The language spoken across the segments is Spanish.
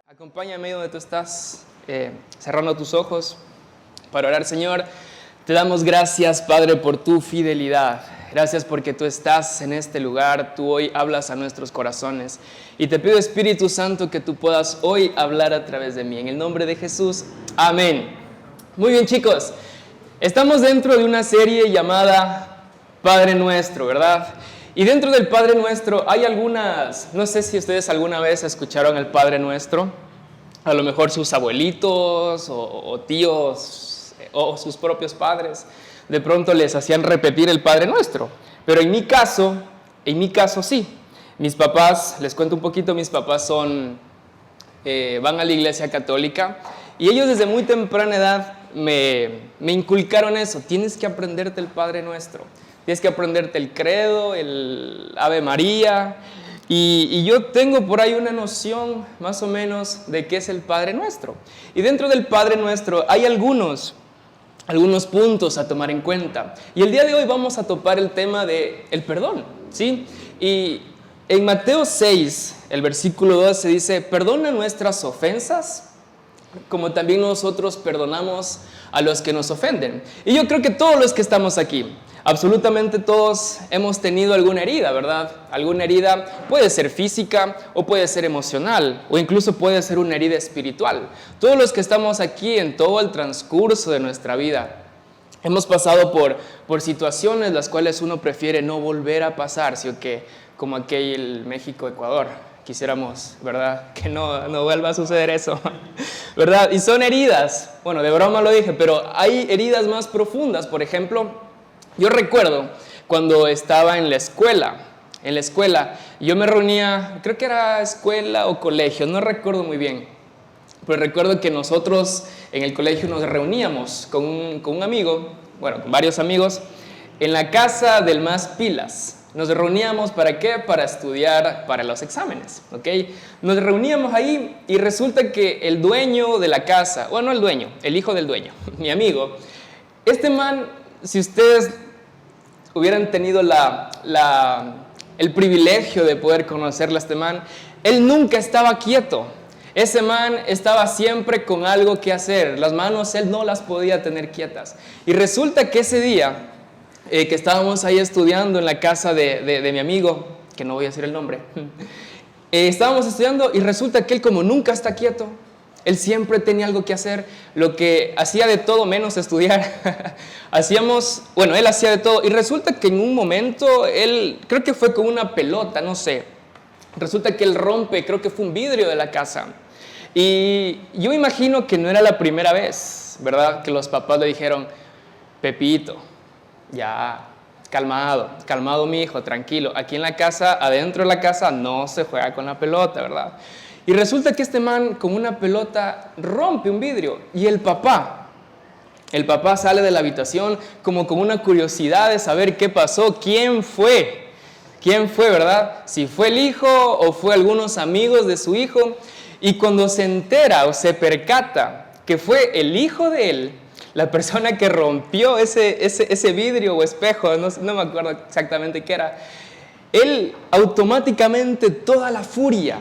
Acompáñame donde tú estás, cerrando tus ojos para orar. Señor, te damos gracias, Padre, por tu fidelidad. Gracias porque tú estás en este lugar, tú hoy hablas a nuestros corazones. Y te pido, Espíritu Santo, que tú puedas hoy hablar a través de mí. En el nombre de Jesús, amén. Muy bien, chicos, estamos dentro de una serie llamada Padre Nuestro, ¿verdad? Y dentro del Padre Nuestro hay algunas, no sé si ustedes alguna vez escucharon el Padre Nuestro, a lo mejor sus abuelitos o tíos o sus propios padres, de pronto les hacían repetir el Padre Nuestro. Pero en mi caso sí. Mis papás, les cuento un poquito, mis papás van a la iglesia católica y ellos desde muy temprana edad me inculcaron eso. Tienes que aprenderte el Padre Nuestro. Tienes que aprenderte el credo, el Ave María. Y yo tengo por ahí una noción más o menos de qué es el Padre Nuestro. Y dentro del Padre Nuestro hay algunos puntos a tomar en cuenta. Y el día de hoy vamos a topar el tema del perdón, ¿sí? Y en Mateo 6, el versículo 12 dice: perdona nuestras ofensas, como también nosotros perdonamos a los que nos ofenden. Y yo creo que todos los que estamos aquí, absolutamente todos hemos tenido alguna herida, ¿verdad? Alguna herida puede ser física o puede ser emocional o incluso puede ser una herida espiritual. Todos los que estamos aquí en todo el transcurso de nuestra vida hemos pasado por situaciones las cuales uno prefiere no volver a pasar, ¿sí o qué? Como aquel México-Ecuador. Quisiéramos, ¿verdad?, que no vuelva a suceder eso, ¿verdad? Y son heridas, bueno, de broma lo dije, pero hay heridas más profundas. Por ejemplo, yo recuerdo cuando estaba en la escuela, yo me reunía, creo que era escuela o colegio, no recuerdo muy bien, pero recuerdo que nosotros en el colegio nos reuníamos con un amigo, bueno, con varios amigos, en la casa del más pilas. Nos reuníamos, ¿para qué? Para estudiar para los exámenes, ¿ok? Nos reuníamos ahí y resulta que el dueño de la casa, bueno, el hijo del dueño, mi amigo, este man, si ustedes hubieran tenido el privilegio de poder conocerle a este man, él nunca estaba quieto. Ese man estaba siempre con algo que hacer. Las manos él no las podía tener quietas. Y resulta que ese día que estábamos ahí estudiando en la casa de mi amigo, que no voy a decir el nombre, estábamos estudiando y resulta que él, como nunca está quieto, él siempre tenía algo que hacer, lo que hacía de todo menos estudiar. Él hacía de todo y resulta que en un momento, él creo que fue con una pelota, no sé, resulta que él rompe, creo que fue un vidrio de la casa. Y yo imagino que no era la primera vez, ¿verdad?, que los papás le dijeron: Pepito, ya, calmado mi hijo, tranquilo. Aquí en la casa, adentro de la casa, no se juega con la pelota, ¿verdad? Y resulta que este man con una pelota rompe un vidrio y el papá sale de la habitación como con una curiosidad de saber qué pasó, quién fue, ¿verdad? Si fue el hijo o fue algunos amigos de su hijo. Y cuando se entera o se percata que fue el hijo de él, la persona que rompió ese vidrio o espejo, no me acuerdo exactamente qué era, él automáticamente toda la furia,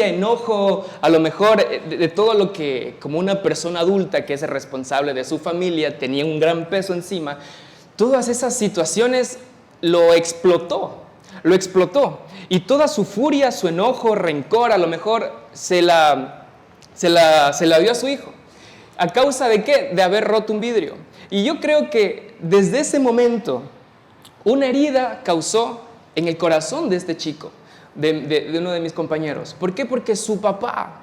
enojo, a lo mejor de todo lo que como una persona adulta que es responsable de su familia tenía un gran peso encima, todas esas situaciones lo explotó. Y toda su furia, su enojo, rencor, a lo mejor se la dio a su hijo. ¿A causa de qué? De haber roto un vidrio. Y yo creo que desde ese momento una herida causó en el corazón de este chico, de uno de mis compañeros. ¿Por qué? Porque su papá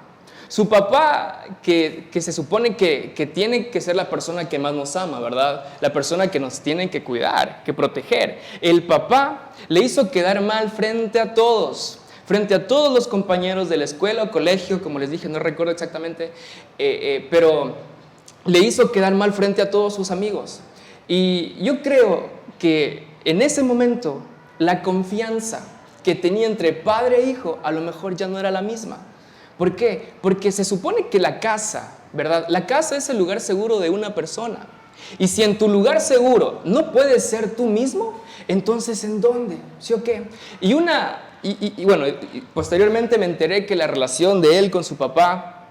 que se supone que tiene que ser la persona que más nos ama, ¿verdad? La persona que nos tiene que cuidar, que proteger. El papá le hizo quedar mal frente a todos los compañeros de la escuela o colegio, como les dije, no recuerdo exactamente, pero le hizo quedar mal frente a todos sus amigos. Y yo creo que en ese momento la confianza que tenía entre padre e hijo a lo mejor ya no era la misma. ¿Por qué? Porque se supone que la casa, ¿verdad? La casa es el lugar seguro de una persona. Y si en tu lugar seguro no puedes ser tú mismo, entonces ¿en dónde? ¿Sí o qué? Y posteriormente me enteré que la relación de él con su papá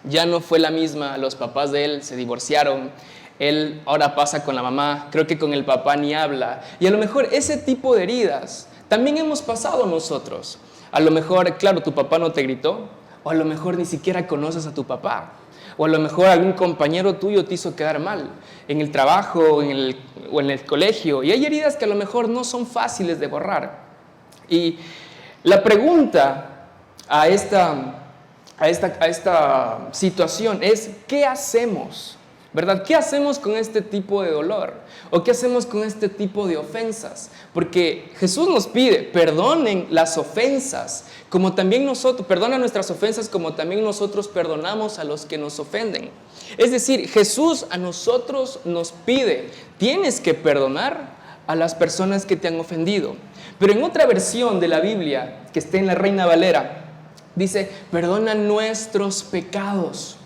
ya no fue la misma. Los papás de él se divorciaron. Él ahora pasa con la mamá, creo que con el papá ni habla. Y a lo mejor ese tipo de heridas también hemos pasado nosotros. A lo mejor, claro, tu papá no te gritó, o a lo mejor ni siquiera conoces a tu papá, o a lo mejor algún compañero tuyo te hizo quedar mal en el trabajo o en el colegio. Y hay heridas que a lo mejor no son fáciles de borrar. Y la pregunta a esta situación es, ¿qué hacemos? ¿Verdad? ¿Qué hacemos con este tipo de dolor? ¿O qué hacemos con este tipo de ofensas? Porque Jesús nos pide, perdonen las ofensas, como también nosotros, perdona nuestras ofensas como también nosotros perdonamos a los que nos ofenden. Es decir, Jesús a nosotros nos pide, tienes que perdonar a las personas que te han ofendido. Pero en otra versión de la Biblia, que está en la Reina Valera, dice, perdona nuestros pecados.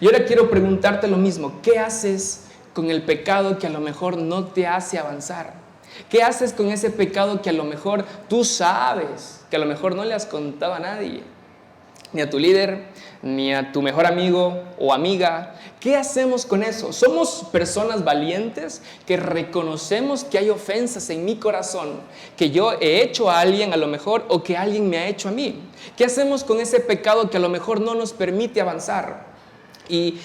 Y ahora quiero preguntarte lo mismo, ¿qué haces con el pecado que a lo mejor no te hace avanzar? ¿Qué haces con ese pecado que a lo mejor tú sabes, que a lo mejor no le has contado a nadie? Ni a tu líder, ni a tu mejor amigo o amiga. ¿Qué hacemos con eso? ¿Somos personas valientes que reconocemos que hay ofensas en mi corazón, que yo he hecho a alguien a lo mejor o que alguien me ha hecho a mí? ¿Qué hacemos con ese pecado que a lo mejor no nos permite avanzar? Y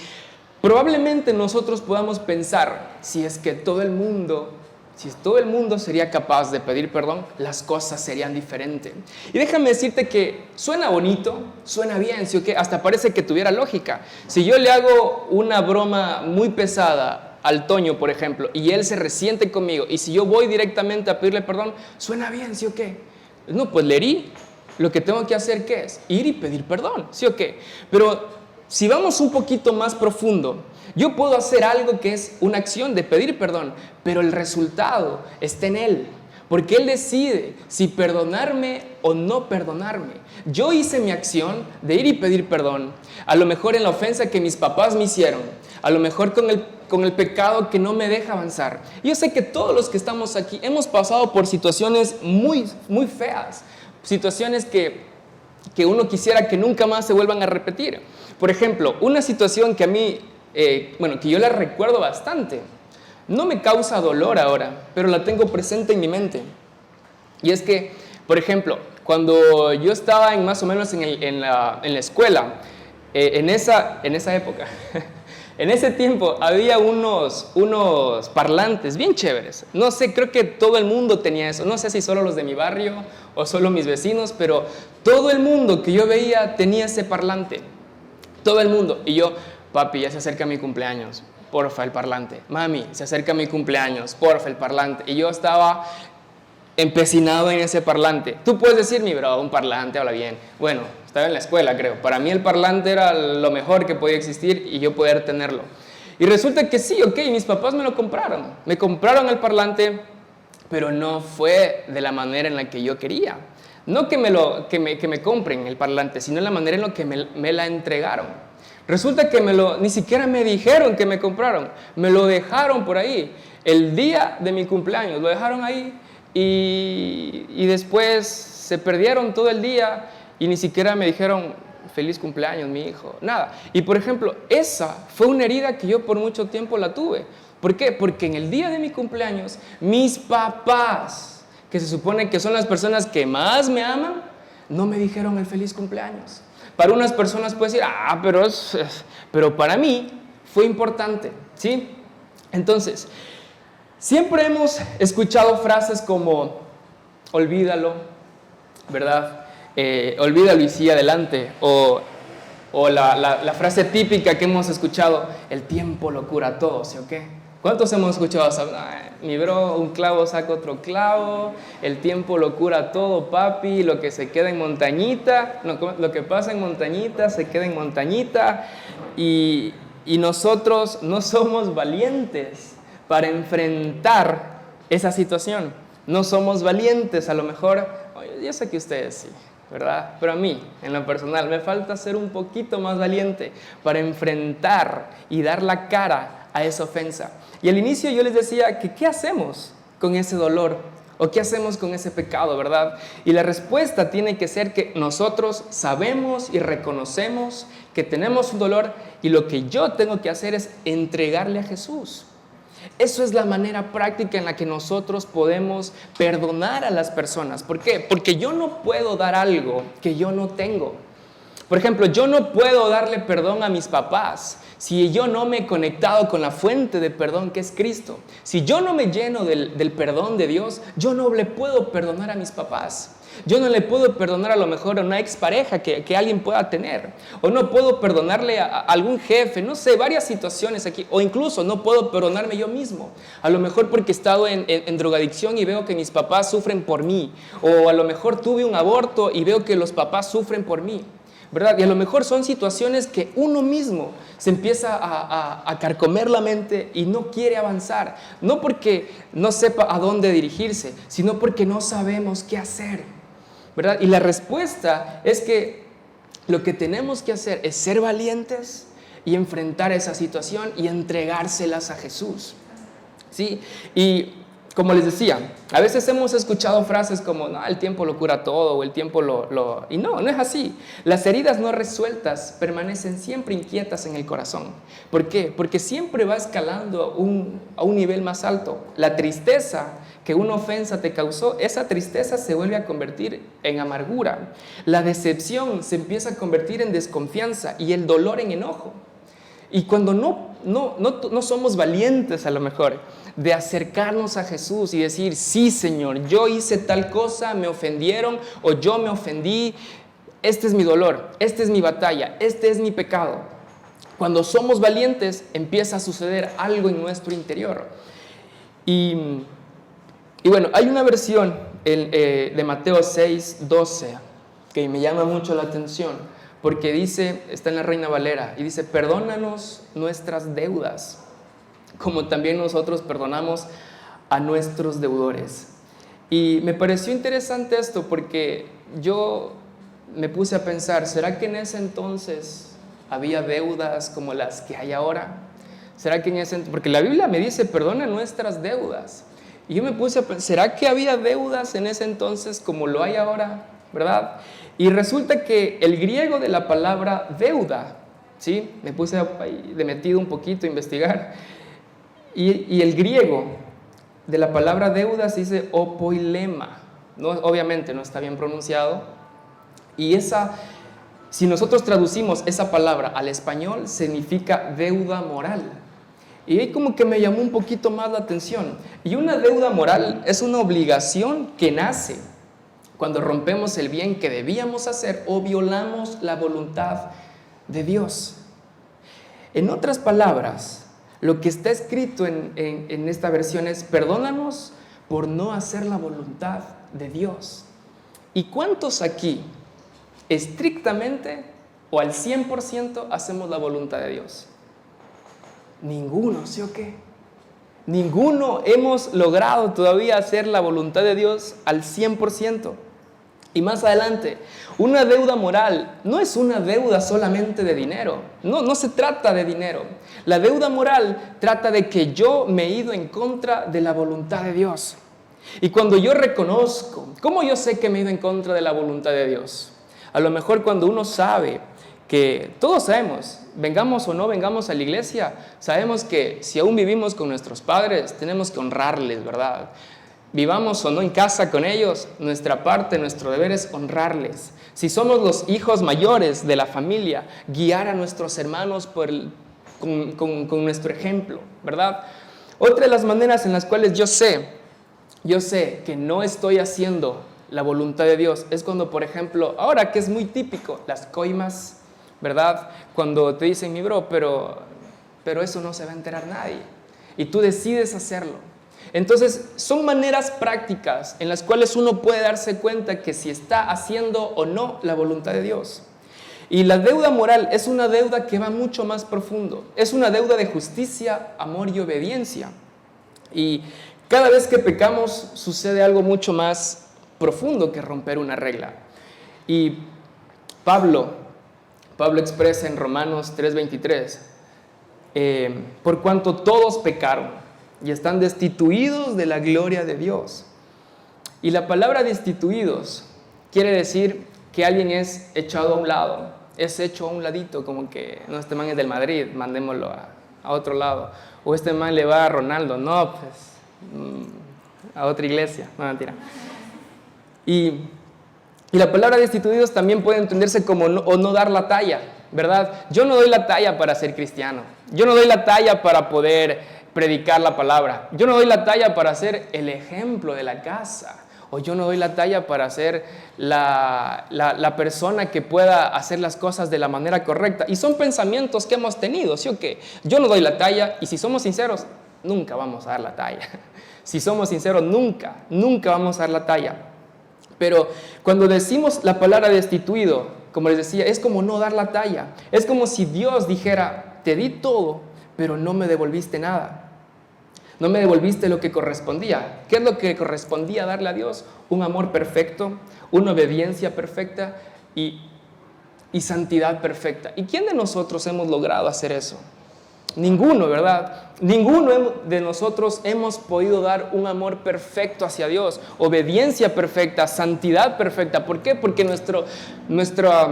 probablemente nosotros podamos pensar, si todo el mundo sería capaz de pedir perdón, las cosas serían diferentes. Y déjame decirte que suena bonito, suena bien, ¿sí o qué? Hasta parece que tuviera lógica. Si yo le hago una broma muy pesada al Toño, por ejemplo, y él se resiente conmigo, y si yo voy directamente a pedirle perdón, suena bien, ¿sí o qué? No, pues le herí. Lo que tengo que hacer, ¿qué es? Ir y pedir perdón, ¿sí o qué? Pero si vamos un poquito más profundo, yo puedo hacer algo que es una acción de pedir perdón, pero el resultado está en Él, porque Él decide si perdonarme o no perdonarme. Yo hice mi acción de ir y pedir perdón, a lo mejor en la ofensa que mis papás me hicieron, a lo mejor con el pecado que no me deja avanzar. Y yo sé que todos los que estamos aquí hemos pasado por situaciones muy, muy feas, situaciones que uno quisiera que nunca más se vuelvan a repetir. Por ejemplo, una situación que a mí, que yo la recuerdo bastante, no me causa dolor ahora, pero la tengo presente en mi mente. Y es que, por ejemplo, cuando yo estaba más o menos en la escuela, en esa época, en ese tiempo había unos parlantes bien chéveres. No sé, creo que todo el mundo tenía eso. No sé si solo los de mi barrio o solo mis vecinos, pero todo el mundo que yo veía tenía ese parlante. Todo el mundo. Y yo, papi, ya se acerca mi cumpleaños, porfa, el parlante. Mami, se acerca mi cumpleaños, porfa, el parlante. Y yo estaba empecinado en ese parlante. Tú puedes decir, mi bro, un parlante, habla bien. Bueno, estaba en la escuela, creo. Para mí el parlante era lo mejor que podía existir y yo poder tenerlo. Y resulta que sí, ok, mis papás me lo compraron. Me compraron el parlante, pero no fue de la manera en la que yo quería. No que me compren el parlante, sino la manera en la que me la entregaron. Resulta que ni siquiera me dijeron que me compraron, me lo dejaron por ahí. El día de mi cumpleaños lo dejaron ahí y después se perdieron todo el día y ni siquiera me dijeron feliz cumpleaños, mi hijo, nada. Y por ejemplo, esa fue una herida que yo por mucho tiempo la tuve. ¿Por qué? Porque en el día de mi cumpleaños, mis papás, que se supone que son las personas que más me aman, no me dijeron el feliz cumpleaños. Para unas personas puede decir, pero para mí fue importante, ¿sí? Entonces, siempre hemos escuchado frases como, olvídalo, ¿verdad? Olvídalo y sigue adelante. O la frase típica que hemos escuchado, el tiempo lo cura todo, ¿sí o qué? ¿Cuántos hemos escuchado? Mi bro, un clavo saca otro clavo, el tiempo lo cura todo, papi, lo que se queda en montañita, lo que pasa en montañita se queda en montañita, y nosotros no somos valientes para enfrentar esa situación. No somos valientes, a lo mejor, yo sé que ustedes sí, ¿verdad? Pero a mí, en lo personal, me falta ser un poquito más valiente para enfrentar y dar la cara a esa ofensa. Y al inicio yo les decía que ¿qué hacemos con ese dolor? ¿O qué hacemos con ese pecado, verdad? Y la respuesta tiene que ser que nosotros sabemos y reconocemos que tenemos un dolor y lo que yo tengo que hacer es entregarle a Jesús. Eso es la manera práctica en la que nosotros podemos perdonar a las personas. ¿Por qué? Porque yo no puedo dar algo que yo no tengo. Por ejemplo, yo no puedo darle perdón a mis papás si yo no me he conectado con la fuente de perdón que es Cristo. Si yo no me lleno del perdón de Dios, yo no le puedo perdonar a mis papás. Yo no le puedo perdonar a lo mejor a una expareja que alguien pueda tener. O no puedo perdonarle a algún jefe, no sé, varias situaciones aquí. O incluso no puedo perdonarme yo mismo. A lo mejor porque he estado en drogadicción y veo que mis papás sufren por mí. O a lo mejor tuve un aborto y veo que los papás sufren por mí, ¿verdad? Y a lo mejor son situaciones que uno mismo se empieza a carcomer la mente y no quiere avanzar. No porque no sepa a dónde dirigirse, sino porque no sabemos qué hacer, ¿verdad? Y la respuesta es que lo que tenemos que hacer es ser valientes y enfrentar esa situación y entregárselas a Jesús, ¿sí? Y como les decía, a veces hemos escuchado frases como, no, el tiempo lo cura todo, o el tiempo Y no es así. Las heridas no resueltas permanecen siempre inquietas en el corazón. ¿Por qué? Porque siempre va escalando a un nivel más alto. La tristeza que una ofensa te causó, esa tristeza se vuelve a convertir en amargura. La decepción se empieza a convertir en desconfianza y el dolor en enojo. Y cuando no somos valientes a lo mejor de acercarnos a Jesús y decir, sí Señor, yo hice tal cosa, me ofendieron o yo me ofendí, este es mi dolor, esta es mi batalla, este es mi pecado. Cuando somos valientes empieza a suceder algo en nuestro interior. Y bueno, hay una versión de Mateo 6:12 que me llama mucho la atención. Porque dice, está en la Reina Valera, y dice, perdónanos nuestras deudas, como también nosotros perdonamos a nuestros deudores. Y me pareció interesante esto porque yo me puse a pensar, ¿será que en ese entonces había deudas como las que hay ahora? ¿Será que porque la Biblia me dice, perdona nuestras deudas. Y yo me puse a pensar, ¿será que había deudas en ese entonces como lo hay ahora? ¿Verdad? Y resulta que el griego de la palabra deuda, ¿sí? Me puse de metido un poquito a investigar, y el griego de la palabra deuda se dice opoilema, no, obviamente no está bien pronunciado, y si nosotros traducimos esa palabra al español, significa deuda moral. Y ahí como que me llamó un poquito más la atención. Y una deuda moral es una obligación que nace cuando rompemos el bien que debíamos hacer o violamos la voluntad de Dios. En otras palabras, lo que está escrito en esta versión es, perdónanos por no hacer la voluntad de Dios. ¿Y cuántos aquí, estrictamente o al 100%, hacemos la voluntad de Dios? Ninguno, ¿sí o qué? Ninguno hemos logrado todavía hacer la voluntad de Dios al 100%. Y más adelante, una deuda moral no es una deuda solamente de dinero. No se trata de dinero. La deuda moral trata de que yo me he ido en contra de la voluntad de Dios. Y cuando yo reconozco, ¿cómo yo sé que me he ido en contra de la voluntad de Dios? A lo mejor cuando uno sabe que todos sabemos, vengamos o no vengamos a la iglesia, sabemos que si aún vivimos con nuestros padres, tenemos que honrarles, ¿verdad? Vivamos o no en casa con ellos, nuestra parte, nuestro deber es honrarles. Si somos los hijos mayores de la familia, guiar a nuestros hermanos con nuestro ejemplo, ¿verdad? Otra de las maneras en las cuales yo sé que no estoy haciendo la voluntad de Dios es cuando, por ejemplo, ahora que es muy típico, las coimas, ¿verdad? Cuando te dicen, mi bro, pero eso no se va a enterar nadie. Y tú decides hacerlo. Entonces, son maneras prácticas en las cuales uno puede darse cuenta que si está haciendo o no la voluntad de Dios. Y la deuda moral es una deuda que va mucho más profundo. Es una deuda de justicia, amor y obediencia. Y cada vez que pecamos sucede algo mucho más profundo que romper una regla. Y Pablo expresa en Romanos 3:23, por cuanto todos pecaron y están destituidos de la gloria de Dios. Y la palabra destituidos quiere decir que alguien es echado a un lado, es hecho a un ladito, como que no, este man es del Madrid, mandémoslo a otro lado, o este man le va a Ronaldo, no, pues a otra iglesia, no, mentira. Y la palabra destituidos también puede entenderse como no dar la talla, ¿verdad? Yo no doy la talla para ser cristiano, yo no doy la talla para poder predicar la palabra, yo no doy la talla para ser el ejemplo de la casa, o yo no doy la talla para ser la persona que pueda hacer las cosas de la manera correcta. Y son pensamientos que hemos tenido, ¿sí o qué? Yo no doy la talla, y si somos sinceros, nunca vamos a dar la talla. Si somos sinceros, nunca vamos a dar la talla. Pero cuando decimos la palabra destituido, como les decía, es como no dar la talla. Es como si Dios dijera, te di todo, pero no me devolviste nada. No me devolviste lo que correspondía. ¿Qué es lo que correspondía darle a Dios? Un amor perfecto, una obediencia perfecta y santidad perfecta. ¿Y quién de nosotros hemos logrado hacer eso? Ninguno, ¿verdad? Ninguno de nosotros hemos podido dar un amor perfecto hacia Dios, obediencia perfecta, santidad perfecta. ¿Por qué? Porque nuestra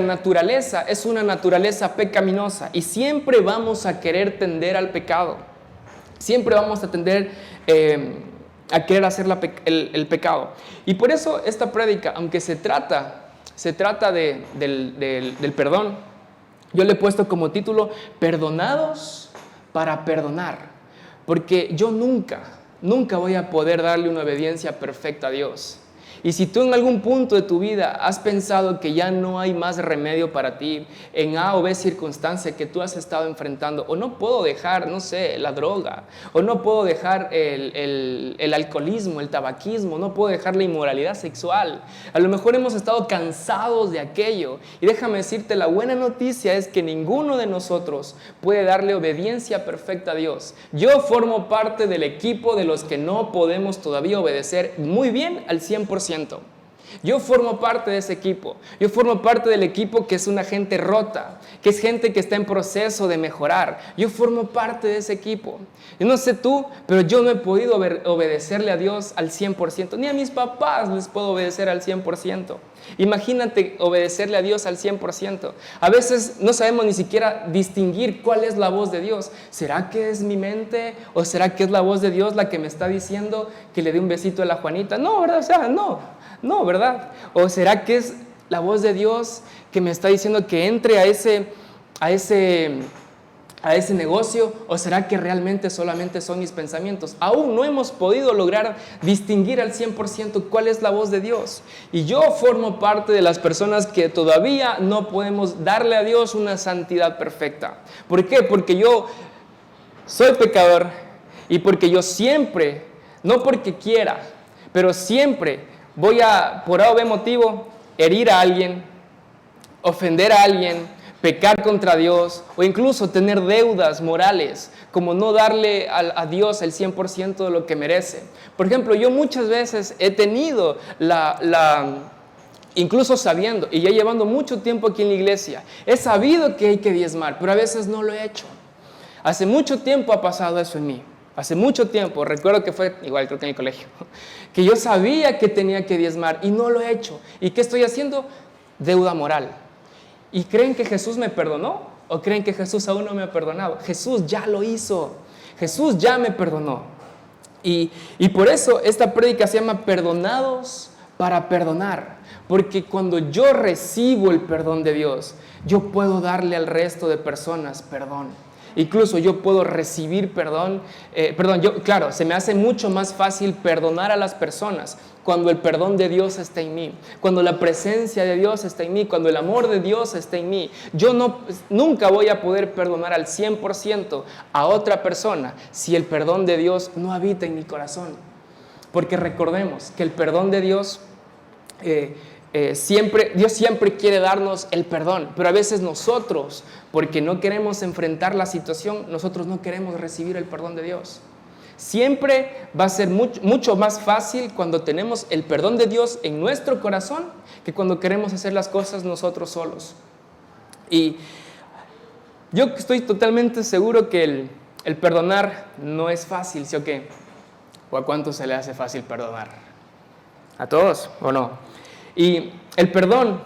naturaleza es una naturaleza pecaminosa y siempre vamos a querer tender al pecado. Siempre vamos a tender a querer hacer el pecado. Y por eso esta prédica, aunque se trata del perdón, yo le he puesto como título, perdonados para perdonar. Porque yo nunca voy a poder darle una obediencia perfecta a Dios. Y si tú en algún punto de tu vida has pensado que ya no hay más remedio para ti en A o B circunstancia que tú has estado enfrentando, o no puedo dejar, no sé, la droga, o no puedo dejar el alcoholismo, el tabaquismo, no puedo dejar la inmoralidad sexual, a lo mejor hemos estado cansados de aquello. Y déjame decirte, la buena noticia es que ninguno de nosotros puede darle obediencia perfecta a Dios. Yo formo parte del equipo de los que no podemos todavía obedecer muy bien al 100%. Yo formo parte de ese equipo. Yo formo parte del equipo que es una gente rota, que es gente que está en proceso de mejorar. Yo formo parte de ese equipo. Yo no sé tú, pero yo no he podido obedecerle a Dios al 100%. Ni a mis papás les puedo obedecer al 100%. Imagínate obedecerle a Dios al 100%. A veces no sabemos ni siquiera distinguir cuál es la voz de Dios. ¿Será que es mi mente? ¿O será que es la voz de Dios la que me está diciendo que le dé un besito a la Juanita? No, ¿verdad? O sea, no, ¿verdad? ¿O será que es la voz de Dios que me está diciendo que entre a ese negocio? ¿O será que realmente solamente son mis pensamientos? Aún no hemos podido lograr distinguir al 100% cuál es la voz de Dios. Y yo formo parte de las personas que todavía no podemos darle a Dios una santidad perfecta. ¿Por qué? Porque yo soy pecador y porque yo siempre, no porque quiera, pero siempre voy a, por A o B motivo, herir a alguien, ofender a alguien, pecar contra Dios o incluso tener deudas morales, como no darle a Dios el 100% de lo que merece. Por ejemplo, yo muchas veces he tenido incluso sabiendo, y ya llevando mucho tiempo aquí en la iglesia, he sabido que hay que diezmar, pero a veces no lo he hecho. Hace mucho tiempo ha pasado eso en mí. Hace mucho tiempo, recuerdo que fue igual, creo que en el colegio, que yo sabía que tenía que diezmar y no lo he hecho. ¿Y qué estoy haciendo? Deuda moral. ¿Y creen que Jesús me perdonó? ¿O creen que Jesús aún no me ha perdonado? Jesús ya lo hizo. Jesús ya me perdonó. Y por eso esta prédica se llama Perdonados para perdonar. Porque cuando yo recibo el perdón de Dios, yo puedo darle al resto de personas perdón. Incluso yo puedo recibir perdón. Claro, se me hace mucho más fácil perdonar a las personas cuando el perdón de Dios está en mí, cuando la presencia de Dios está en mí, cuando el amor de Dios está en mí. Yo nunca voy a poder perdonar al 100% a otra persona si el perdón de Dios no habita en mi corazón. Porque recordemos que el perdón de Dios Dios siempre quiere darnos el perdón, pero a veces nosotros, porque no queremos enfrentar la situación, nosotros no queremos recibir el perdón de Dios. Siempre va a ser mucho más fácil cuando tenemos el perdón de Dios en nuestro corazón que cuando queremos hacer las cosas nosotros solos. Y Yo estoy totalmente seguro que el perdonar no es fácil, ¿sí o qué? ¿O a cuánto se le hace fácil perdonar? ¿A todos o no? Y el perdón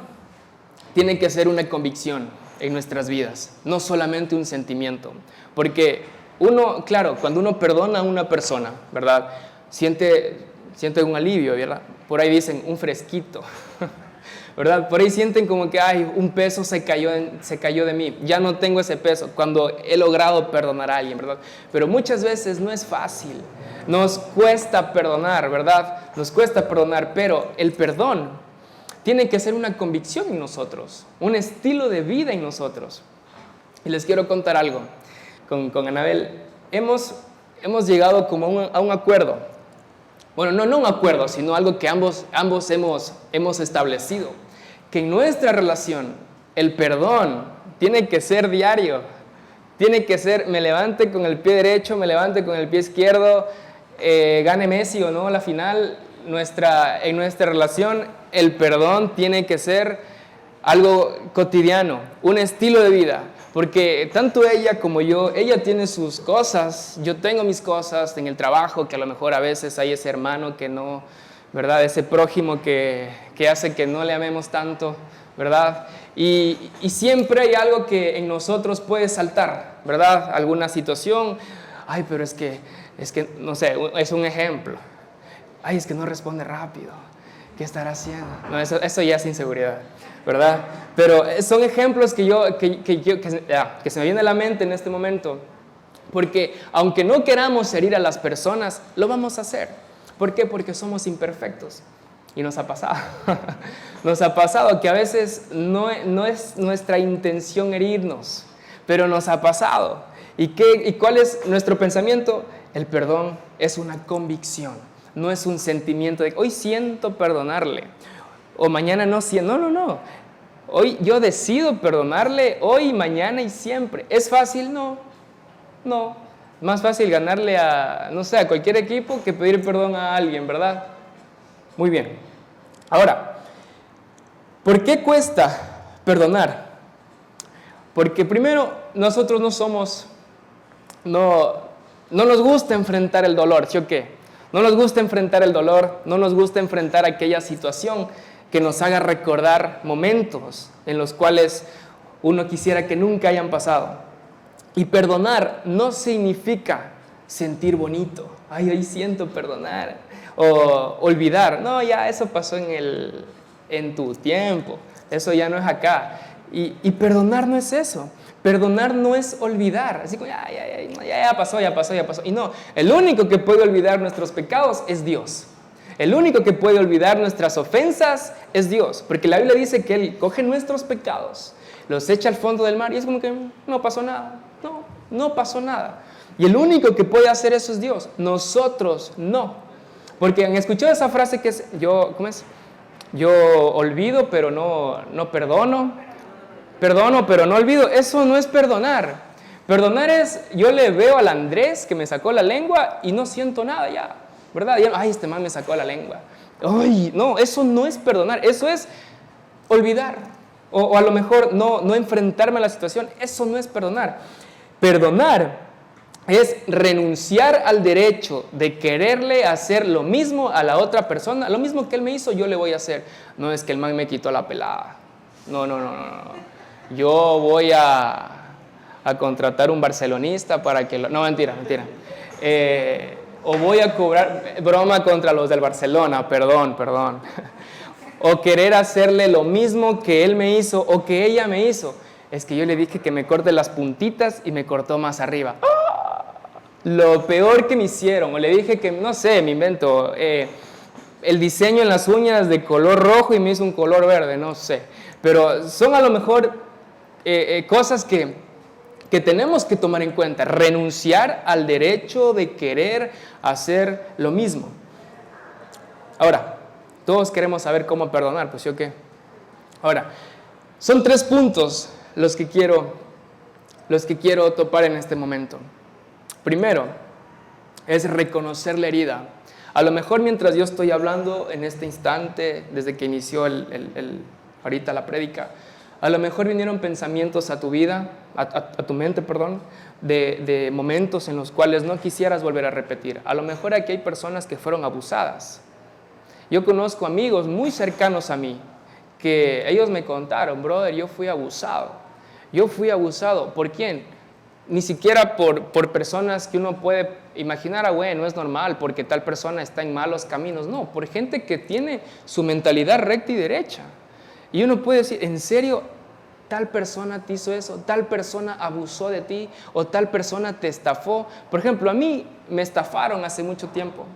tiene que ser una convicción en nuestras vidas, no solamente un sentimiento. Porque uno, claro, cuando uno perdona a una persona, ¿verdad? Siente un alivio, ¿verdad? Por ahí dicen un fresquito, ¿verdad? Por ahí sienten como que, ay, un peso se cayó de mí, ya no tengo ese peso, cuando he logrado perdonar a alguien, ¿verdad? Pero muchas veces no es fácil, nos cuesta perdonar, ¿verdad? Nos cuesta perdonar, pero el perdón tiene que ser una convicción en nosotros, un estilo de vida en nosotros. Y les quiero contar algo. Con Anabel hemos llegado como a un acuerdo. Bueno, no un acuerdo, sino algo que ambos hemos establecido. Que en nuestra relación el perdón tiene que ser diario. Tiene que ser, me levante con el pie derecho, me levante con el pie izquierdo, gane Messi o no la final. En nuestra relación el perdón tiene que ser algo cotidiano, un estilo de vida. Porque tanto ella como yo, ella tiene sus cosas, yo tengo mis cosas en el trabajo, que a lo mejor a veces hay ese hermano que no, ¿verdad? Ese prójimo que hace que no le amemos tanto, ¿verdad? Y siempre hay algo que en nosotros puede saltar, ¿verdad? Alguna situación, ay, pero es que, no sé, es un ejemplo. Ay, es que no responde rápido, ¿qué estará haciendo? No, eso ya es inseguridad, ¿verdad? Pero son ejemplos que se me viene a la mente en este momento, porque aunque no queramos herir a las personas, lo vamos a hacer. ¿Por qué? Porque somos imperfectos. Y nos ha pasado. Nos ha pasado que a veces no es nuestra intención herirnos, pero nos ha pasado. ¿Y cuál es nuestro pensamiento? El perdón es una convicción, no es un sentimiento de hoy siento perdonarle o mañana no siento. No. Hoy yo decido perdonarle hoy, mañana y siempre. ¿Es fácil? No. Más fácil ganarle a cualquier equipo que pedir perdón a alguien, ¿verdad? Muy bien. Ahora, ¿por qué cuesta perdonar? Porque primero, nosotros no nos gusta enfrentar el dolor, ¿sí o qué? No nos gusta enfrentar el dolor, no nos gusta enfrentar aquella situación que nos haga recordar momentos en los cuales uno quisiera que nunca hayan pasado. Y perdonar no significa sentir bonito. Ay, hoy siento perdonar. O olvidar. No, ya eso pasó en tu tiempo. Eso ya no es acá. Y perdonar no es eso. Perdonar no es olvidar. Así como, ya pasó. Y no, el único que puede olvidar nuestros pecados es Dios. El único que puede olvidar nuestras ofensas es Dios. Porque la Biblia dice que Él coge nuestros pecados, los echa al fondo del mar y es como que no pasó nada. No pasó nada. Y el único que puede hacer eso es Dios. Nosotros no. Porque han escuchado esa frase que es, ¿cómo es? Yo olvido pero no perdono. Perdono pero no olvido. Eso no es perdonar. Perdonar es, yo le veo al Andrés que me sacó la lengua y no siento nada ya. ¿Verdad? Ay, este man me sacó la lengua. Ay, no, eso no es perdonar. Eso es olvidar. O a lo mejor no enfrentarme a la situación. Eso no es perdonar. Perdonar es renunciar al derecho de quererle hacer lo mismo a la otra persona. Lo mismo que él me hizo, yo le voy a hacer. No es que el man me quitó la pelada. No. Yo voy a contratar un barcelonista para que No, mentira. O voy a cobrar broma contra los del Barcelona, perdón. O querer hacerle lo mismo que él me hizo o que ella me hizo. Es que yo le dije que me corte las puntitas y me cortó más arriba. Lo peor que me hicieron. O le dije que, no sé, me invento, el diseño en las uñas de color rojo y me hizo un color verde, no sé. Pero son a lo mejor cosas que tenemos que tomar en cuenta. Renunciar al derecho de querer hacer lo mismo. Ahora, todos queremos saber cómo perdonar, pues ¿sí o qué? Ahora, son 3 puntos los que quiero topar en este momento. Primero, es reconocer la herida. A lo mejor mientras yo estoy hablando en este instante, desde que inició ahorita la prédica, A lo mejor vinieron pensamientos a tu vida, a tu mente, perdón, de momentos en los cuales no quisieras volver a repetir. A lo mejor aquí hay personas que fueron abusadas. Yo conozco amigos muy cercanos a mí que ellos me contaron, brother, yo fui abusado. Yo fui abusado. ¿Por quién? Ni siquiera por personas que uno puede imaginar, bueno, es normal porque tal persona está en malos caminos. No, por gente que tiene su mentalidad recta y derecha. Y uno puede decir, ¿en serio tal persona te hizo eso? ¿Tal persona abusó de ti? ¿O tal persona te estafó? Por ejemplo, a mí me estafaron hace mucho tiempo.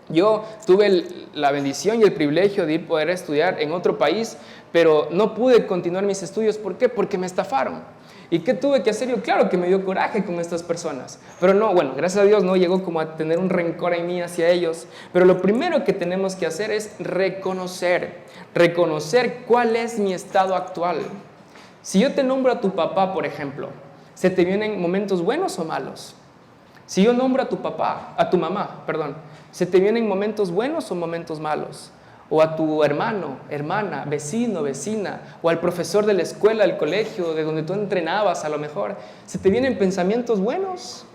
Yo tuve la bendición y el privilegio de poder estudiar en otro país, pero no pude continuar mis estudios. ¿Por qué? Porque me estafaron. ¿Y qué tuve que hacer yo? Claro que me dio coraje con estas personas, pero no, bueno, gracias a Dios no llegó como a tener un rencor en mí hacia ellos, pero lo primero que tenemos que hacer es reconocer cuál es mi estado actual. Si yo te nombro a tu papá, por ejemplo, ¿se te vienen momentos buenos o malos? Si yo nombro a tu papá, a tu mamá, perdón, ¿se te vienen momentos buenos o momentos malos? O a tu hermano, hermana, vecino, vecina, o al profesor de la escuela, del colegio, de donde tú entrenabas a lo mejor, ¿se te vienen pensamientos buenos?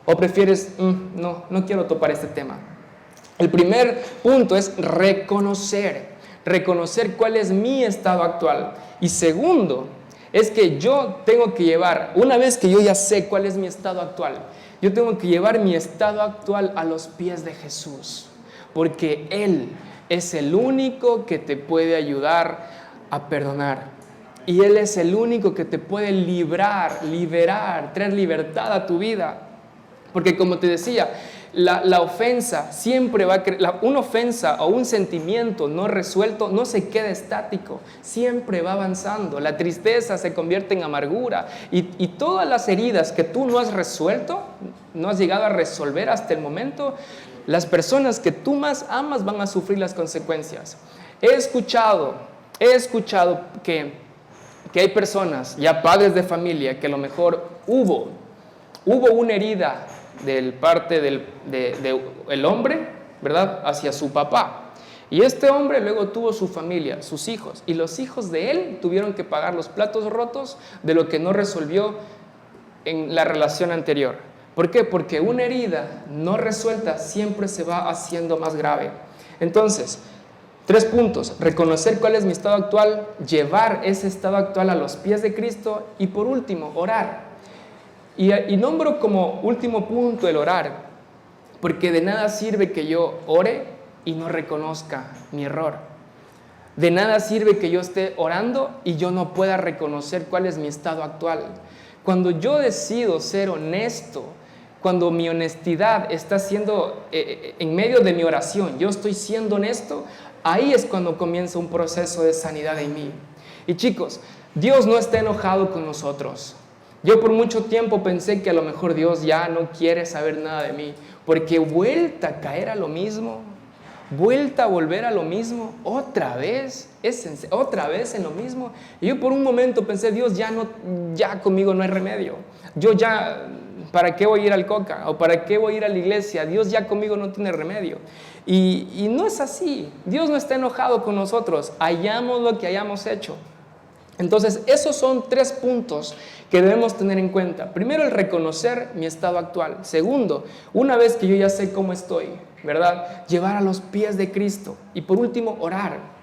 ¿O prefieres, no quiero topar este tema? El primer punto es reconocer cuál es mi estado actual. Y segundo, es que yo tengo que llevar, una vez que yo ya sé cuál es mi estado actual, yo tengo que llevar mi estado actual a los pies de Jesús, porque Él es el único que te puede ayudar a perdonar. Y Él es el único que te puede liberar, traer libertad a tu vida. Porque como te decía, la ofensa siempre va a... Una ofensa o un sentimiento no resuelto no se queda estático, siempre va avanzando. La tristeza se convierte en amargura. Y todas las heridas que tú no has resuelto, no has llegado a resolver hasta el momento, las personas que tú más amas van a sufrir las consecuencias. He escuchado que hay personas, ya padres de familia, que a lo mejor hubo una herida del parte del hombre, ¿verdad?, hacia su papá. Y este hombre luego tuvo su familia, sus hijos, y los hijos de él tuvieron que pagar los platos rotos de lo que no resolvió en la relación anterior. ¿Por qué? Porque una herida no resuelta siempre se va haciendo más grave. Entonces, 3 puntos: reconocer cuál es mi estado actual, llevar ese estado actual a los pies de Cristo y por último, orar. Y nombro como último punto el orar, porque de nada sirve que yo ore y no reconozca mi error. De nada sirve que yo esté orando y yo no pueda reconocer cuál es mi estado actual. Cuando yo decido ser honesto, cuando mi honestidad está siendo en medio de mi oración, yo estoy siendo honesto, ahí es cuando comienza un proceso de sanidad en mí. Y chicos, Dios no está enojado con nosotros. Yo por mucho tiempo pensé que a lo mejor Dios ya no quiere saber nada de mí, porque vuelta a caer a lo mismo, vuelta a volver a lo mismo, otra vez en lo mismo. Y yo por un momento pensé, Dios ya conmigo no hay remedio. Yo ya, ¿para qué voy a ir al Coca? ¿O para qué voy a ir a la iglesia? Dios ya conmigo no tiene remedio. Y no es así. Dios no está enojado con nosotros, hayamos lo que hayamos hecho. Entonces, esos son 3 puntos que debemos tener en cuenta. Primero, el reconocer mi estado actual. Segundo, una vez que yo ya sé cómo estoy, ¿verdad?, llevar a los pies de Cristo. Y por último, orar.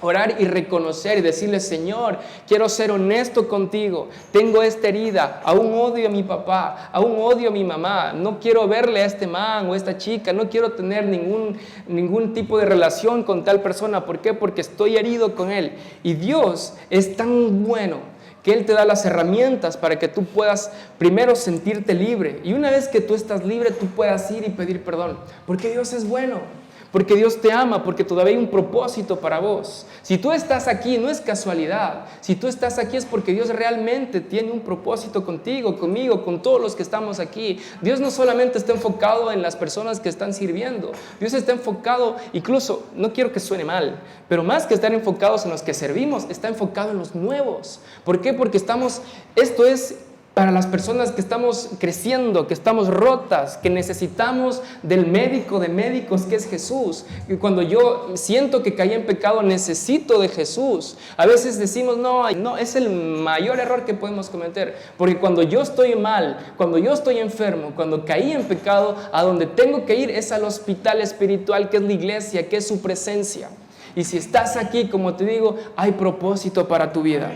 Orar y reconocer y decirle, Señor, quiero ser honesto contigo. Tengo esta herida, aún odio a mi papá, aún odio a mi mamá. No quiero verle a este man o a esta chica, no quiero tener ningún tipo de relación con tal persona. ¿Por qué? Porque estoy herido con él. Y Dios es tan bueno que Él te da las herramientas para que tú puedas primero sentirte libre. Y una vez que tú estás libre, tú puedas ir y pedir perdón. Porque Dios es bueno. Porque Dios te ama, porque todavía hay un propósito para vos. Si tú estás aquí, no es casualidad. Si tú estás aquí es porque Dios realmente tiene un propósito contigo, conmigo, con todos los que estamos aquí. Dios no solamente está enfocado en las personas que están sirviendo. Dios está enfocado, incluso, no quiero que suene mal, pero más que estar enfocados en los que servimos, está enfocado en los nuevos. ¿Por qué? Porque esto es Para las personas que estamos creciendo, que estamos rotas, que necesitamos del médico de médicos que es Jesús. Y cuando yo siento que caí en pecado, necesito de Jesús. A veces decimos, no, es el mayor error que podemos cometer. Porque cuando yo estoy mal, cuando yo estoy enfermo, cuando caí en pecado, a donde tengo que ir es al hospital espiritual, que es la iglesia, que es su presencia. Y si estás aquí, como te digo, hay propósito para tu vida.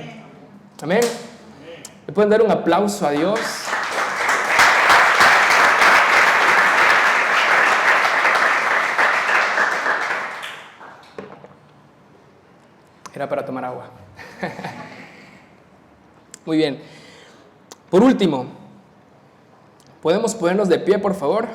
Amén. ¿Le pueden dar un aplauso a Dios? Era para tomar agua. Muy bien. Por último, ¿podemos ponernos de pie, por favor?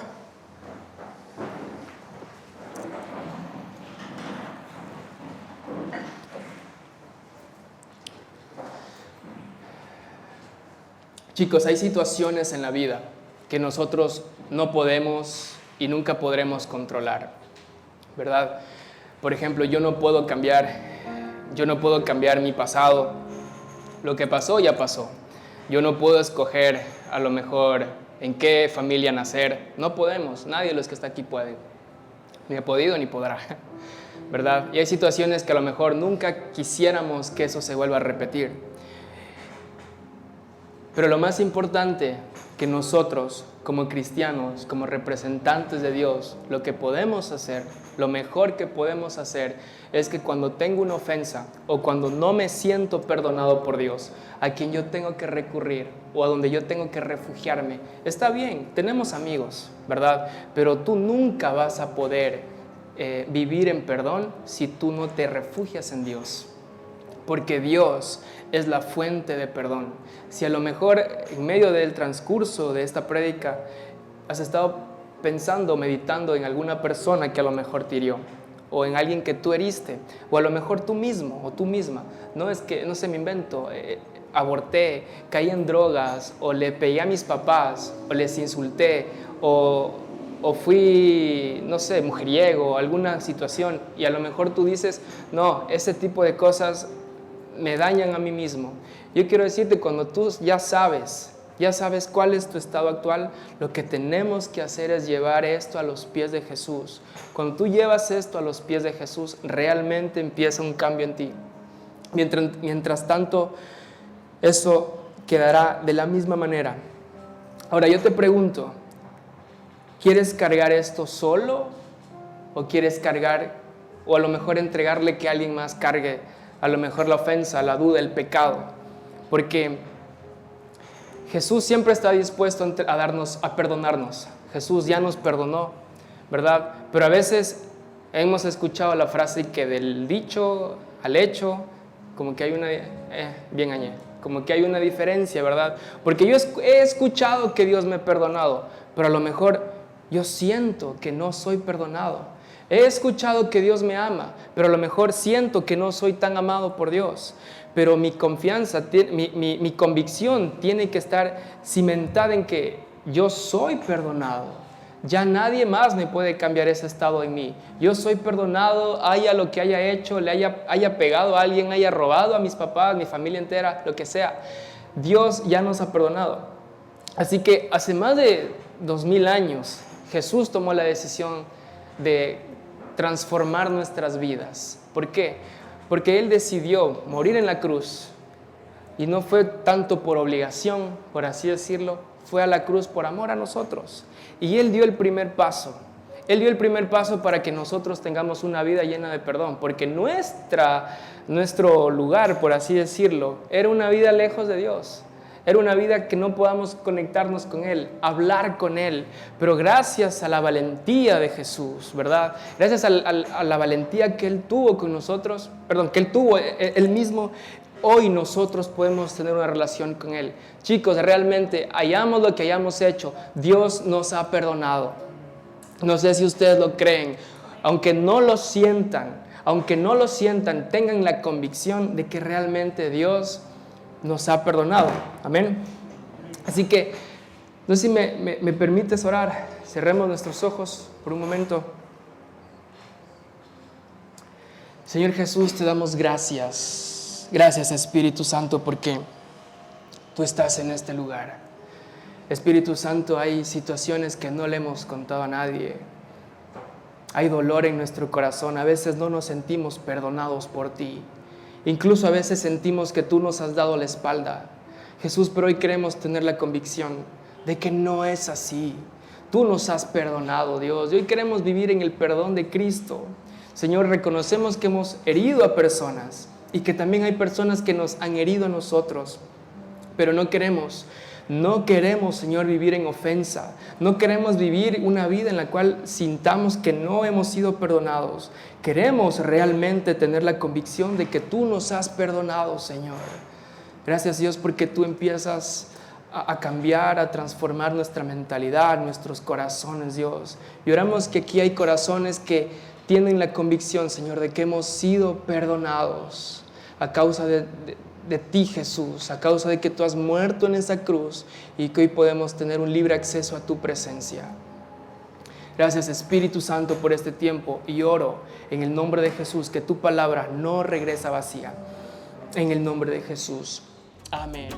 Chicos, hay situaciones en la vida que nosotros no podemos y nunca podremos controlar, ¿verdad? Por ejemplo, yo no puedo cambiar mi pasado. Lo que pasó, ya pasó. Yo no puedo escoger a lo mejor en qué familia nacer. No podemos, nadie de los que está aquí puede. Ni ha podido ni podrá, ¿verdad? Y hay situaciones que a lo mejor nunca quisiéramos que eso se vuelva a repetir. Pero lo más importante que nosotros, como cristianos, como representantes de Dios, lo que podemos hacer, lo mejor que podemos hacer, es que cuando tengo una ofensa o cuando no me siento perdonado por Dios, a quien yo tengo que recurrir o a donde yo tengo que refugiarme, está bien, tenemos amigos, ¿verdad? Pero tú nunca vas a poder vivir en perdón si tú no te refugias en Dios. Porque Dios es la fuente de perdón. Si a lo mejor en medio del transcurso de esta prédica has estado pensando, meditando en alguna persona que a lo mejor te hirió, o en alguien que tú heriste, o a lo mejor tú mismo o tú misma, no es que, no sé, me invento, aborté, caí en drogas, o le pegué a mis papás, o les insulté, o fui, no sé, mujeriego, alguna situación, y a lo mejor tú dices, no, ese tipo de cosas me dañan a mí mismo. Yo quiero decirte, cuando tú ya sabes cuál es tu estado actual, lo que tenemos que hacer es llevar esto a los pies de Jesús. Cuando tú llevas esto a los pies de Jesús, realmente empieza un cambio en ti. Mientras tanto, eso quedará de la misma manera. Ahora yo te pregunto, ¿quieres cargar esto solo? ¿O quieres cargar, o a lo mejor entregarle que alguien más cargue a lo mejor la ofensa, la duda, el pecado? Porque Jesús siempre está dispuesto a perdonarnos. Jesús ya nos perdonó, ¿verdad? Pero a veces hemos escuchado la frase que del dicho al hecho, como que hay como que hay una diferencia, ¿verdad? Porque yo he escuchado que Dios me ha perdonado, pero a lo mejor yo siento que no soy perdonado. He escuchado que Dios me ama, pero a lo mejor siento que no soy tan amado por Dios. Pero mi confianza, mi convicción tiene que estar cimentada en que yo soy perdonado. Ya nadie más me puede cambiar ese estado en mí. Yo soy perdonado, haya lo que haya hecho, le haya pegado a alguien, haya robado a mis papás, mi familia entera, lo que sea. Dios ya nos ha perdonado. Así que hace más de 2000 años, Jesús tomó la decisión de transformar nuestras vidas. ¿Por qué? Porque Él decidió morir en la cruz, y no fue tanto por obligación, por así decirlo, fue a la cruz por amor a nosotros. Y Él dio el primer paso. Él dio el primer paso para que nosotros tengamos una vida llena de perdón, porque nuestro lugar, por así decirlo, era una vida lejos de Dios. Era una vida que no podamos conectarnos con Él, hablar con Él. Pero gracias a la valentía de Jesús, ¿verdad? Gracias a la valentía que Él tuvo con nosotros, que Él tuvo Él mismo, hoy nosotros podemos tener una relación con Él. Chicos, realmente, hayamos lo que hayamos hecho, Dios nos ha perdonado. No sé si ustedes lo creen, aunque no lo sientan, tengan la convicción de que realmente Dios nos ha perdonado. Amén. Así que, no sé si me permites orar. Cerremos nuestros ojos por un momento. Señor Jesús, te damos gracias. Gracias, Espíritu Santo, porque tú estás en este lugar. Espíritu Santo, hay situaciones que no le hemos contado a nadie. Hay dolor en nuestro corazón. A veces no nos sentimos perdonados por ti. Incluso a veces sentimos que tú nos has dado la espalda. Jesús, pero hoy queremos tener la convicción de que no es así. Tú nos has perdonado, Dios. Y hoy queremos vivir en el perdón de Cristo. Señor, reconocemos que hemos herido a personas y que también hay personas que nos han herido a nosotros. Pero no queremos, Señor, vivir en ofensa. No queremos vivir una vida en la cual sintamos que no hemos sido perdonados. Queremos realmente tener la convicción de que tú nos has perdonado, Señor. Gracias, Dios, porque tú empiezas a cambiar, a transformar nuestra mentalidad, nuestros corazones, Dios. Y oramos que aquí hay corazones que tienen la convicción, Señor, de que hemos sido perdonados a causa de ti, Jesús, a causa de que tú has muerto en esa cruz y que hoy podemos tener un libre acceso a tu presencia. Gracias, Espíritu Santo, por este tiempo, y oro en el nombre de Jesús que tu palabra no regresa vacía. En el nombre de Jesús. Amén.